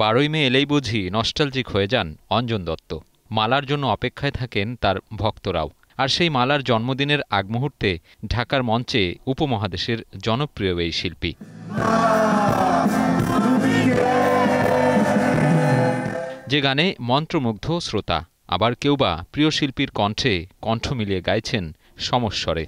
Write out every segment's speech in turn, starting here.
12ই মে এলেই বুঝি নস্টালজিক হয়ে যান অঞ্জন দত্ত। মালার জন্য অপেক্ষায় থাকেন তার ভক্তরাও। আর সেই মালার জন্মদিনের আগ মুহূর্তে ঢাকার মঞ্চে উপমহাদেশের জনপ্রিয় এই শিল্পী। যে গানে মন্ত্রমুগ্ধ শ্রোতা, আবার কেউ বা প্রিয় শিল্পীর কণ্ঠে কণ্ঠ মিলিয়ে গাইছেন সমস্বরে।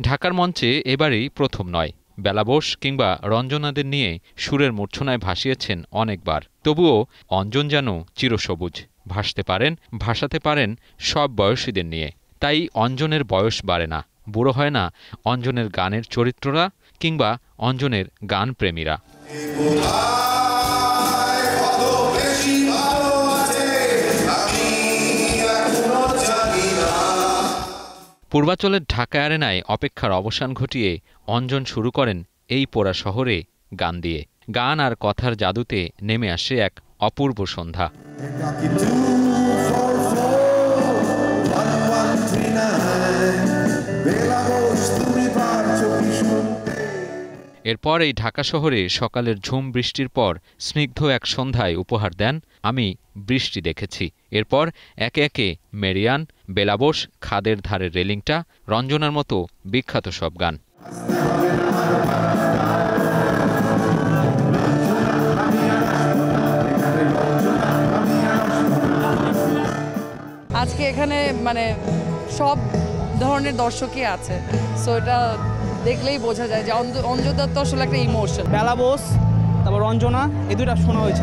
ঢাকার মঞ্চে এবারেই প্রথম নয়। বেলাবোস কিংবা রঞ্জনাদের নিয়ে সুরের মূর্ছনায় ভাসিয়েছেন অনেকবার। তবুও অঞ্জন যেন চিরসবুজ, ভাসতে পারেন, ভাসাতে পারেন সব বয়সীদের নিয়ে। তাই অঞ্জনের বয়স বাড়ে না, বুড়ো হয় না অঞ্জনের গানের চরিত্ররা কিংবা অঞ্জনের গান প্রেমীরা। পূর্বাচলের ঢাকা অ্যারেনায় অপেক্ষার অবসান ঘটিয়ে অঞ্জন শুরু করেন এই পোড়া শহরে গান দিয়ে। গান আর কথার জাদুতে নেমে আসে এক অপূর্ব সন্ধ্যা। এরপর এই ঢাকা শহরে সকালের ঝুম বৃষ্টির পর স্নিগ্ধ এক সন্ধ্যায় উপহার দেন আমি বৃষ্টি দেখেছি। এরপর একে একে মেরিয়ান, বেলাবোস, খাদের ধারের রেলিংটা, রঞ্জনার মতো বিখ্যাত সব গান। আজকে এখানে সব ধরনের দর্শকই আছে, সো এটা দেখলেই বোঝা যায় যে অঞ্জন দত্ত আসলে একটা ইমোশন। বেলাবোস, তারপর রঞ্জনা, এই দুইটা শোনা হয়েছে।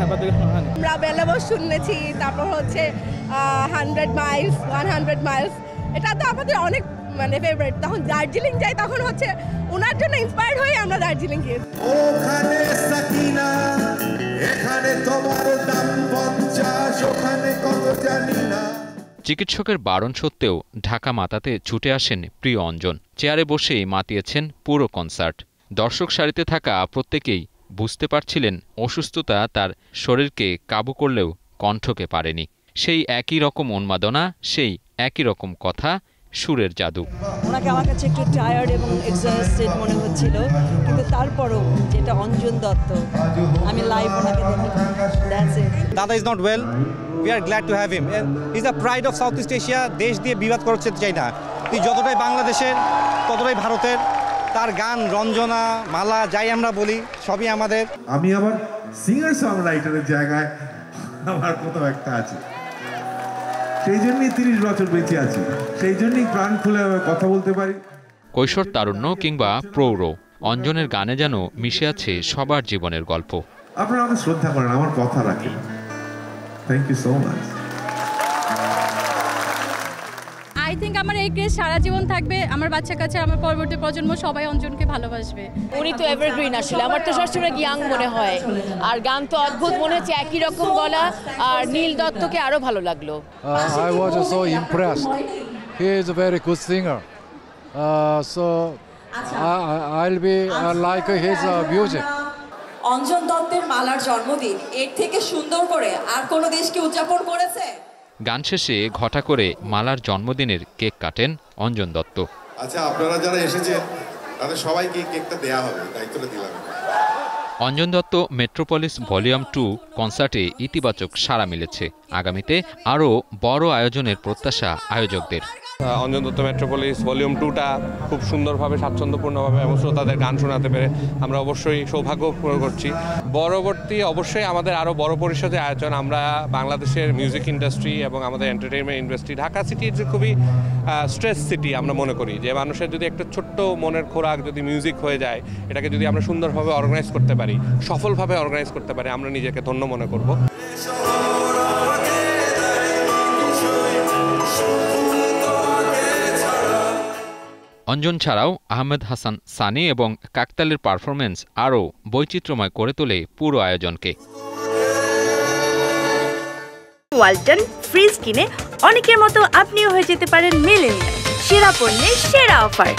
আমরা বেলাবোস শুনেছি, তারপর হচ্ছে 100 মাইলস, এটা তো আমাদের অনেক ফেভারিট। তখন দার্জিলিং যাই, তখন হচ্ছে ওনার জন্য ইন্সপায়ার্ড হয়ে আমরা দার্জিলিং গিয়ে। ওখানে সাকিনা, এখানে তোমার দাম 50, ওখানে কত জানি না। চিকিৎসকের বারণ সত্ত্বেও ঢাকা মাতাতে ছুটে আসেন প্রিয় অঞ্জন। চেয়ারে বসেই মাতিয়েছেন পুরো কনসার্ট। দর্শক সারিতে থাকা প্রত্যেকেই বুঝতে পারছিলেন অসুস্থতা তার শরীরকে কাবু করলেও কণ্ঠকে পারেনি। সেই একই রকম উন্মাদনা, সেই একই রকম কথা, সুরের জাদু। ওনাকে আমার কাছে একটু টায়ার্ড এবং এক্সহস্টেড মনে হচ্ছিল, কিন্তু তারপরও যেটা অঞ্জন দত্ত, আমি লাইভ ওনাকে দেখি। That's it. দাদা is not well, we are glad to have him. He's a pride of Southeast Asia. দেশ দিয়ে বিবাদ করতে চাই না, তুই যতটাই বাংলাদেশের ততটাই ভারতের। তার গান, রঞ্জনা, মালা, যাই আমরা বলি, সবই আমাদের। আমি আবার সিঙ্গার সং রাইটারের জায়গায় আমার কোথাও একটা আছে, সেই জন্যই 30 বছর বেঁচে আছি, সেই জন্যই প্রাণ খুলে কথা বলতে পারি। কৈশোর, তারুণ্য কিংবা প্রৌঢ়, অঞ্জনের গানে যেন মিশে আছে সবার জীবনের গল্প। আপনারা আমাকে শ্রদ্ধা করেন, আমার কথা রাখেন। Thank you so much. I think আমার এই ক্রেজ সারা জীবন থাকবে। আমার বাচ্চা কাছে, আমার পরবর্তী প্রজন্ম সবাই অঞ্জনকে ভালোবাসবে। উনি তো এভারগ্রিন, আসলে আমার তো সবসময় ইয়াং মনে হয়, আর গান তো অদ্ভুত মনে হচ্ছে, একই রকম গলা। আর নীল দত্তকে আরো ভালো লাগলো। I was so impressed. He is a very good singer. So I'll be like his music. Anjan দত্তের মালার জন্মদিন এর থেকে সুন্দর করে আর কোনো দেশ কি উদযাপন করেছে? গান শেষে ঘটা করে মালার জন্মদিনের কেক কাটেন অঞ্জন দত্ত। আচ্ছা, আপনারা যারা এসেছেন তাদের সবাইকে কেকটা দেয়া হবে, দায়িত্বটা দিলাম। অঞ্জন দত্ত মেট্রোপলিস ভলিউম 2 কনসার্টে ইতিবাচক সাড়া মিলেছে। আগামীতে আরও বড় আয়োজনের প্রত্যাশা আয়োজকদের। অঞ্জন দত্ত মেট্রোপলিস ভলিউম 2টা খুব সুন্দরভাবে, স্বাচ্ছন্দ্যপূর্ণভাবে এবং শ্রোতাদের গান শোনাতে পেরে আমরা অবশ্যই সৌভাগ্য করছি। পরবর্তী অবশ্যই আমাদের আরও বড় পরিসরে আয়োজন। আমরা বাংলাদেশের মিউজিক ইন্ডাস্ট্রি এবং আমাদের এন্টারটেইনমেন্ট ইন্ডাস্ট্রি, ঢাকা সিটি যে খুবই স্ট্রেস সিটি, আমরা মনে করি যে মানুষের যদি একটা ছোট্ট মনের খোরাক যদি মিউজিক হয়ে যায়, এটাকে যদি আমরা সুন্দরভাবে অর্গানাইজ করতে পারি, সফলভাবে অর্গানাইজ করতে পারি, আমরা নিজেকে ধন্য মনে করব। অঞ্জন ছাড়াও আহমেদ হাসান সানি এবং কাকতালীর পারফরমেন্স আরও বৈচিত্র্যময় করে তোলে পুরো আয়োজনকে। ওয়ালটন ফ্রিজ কিনে অনেকের মতো আপনিও হয়ে যেতে পারেন মিলেনিয়াল। সেরা পণ্যের সেরা অফার।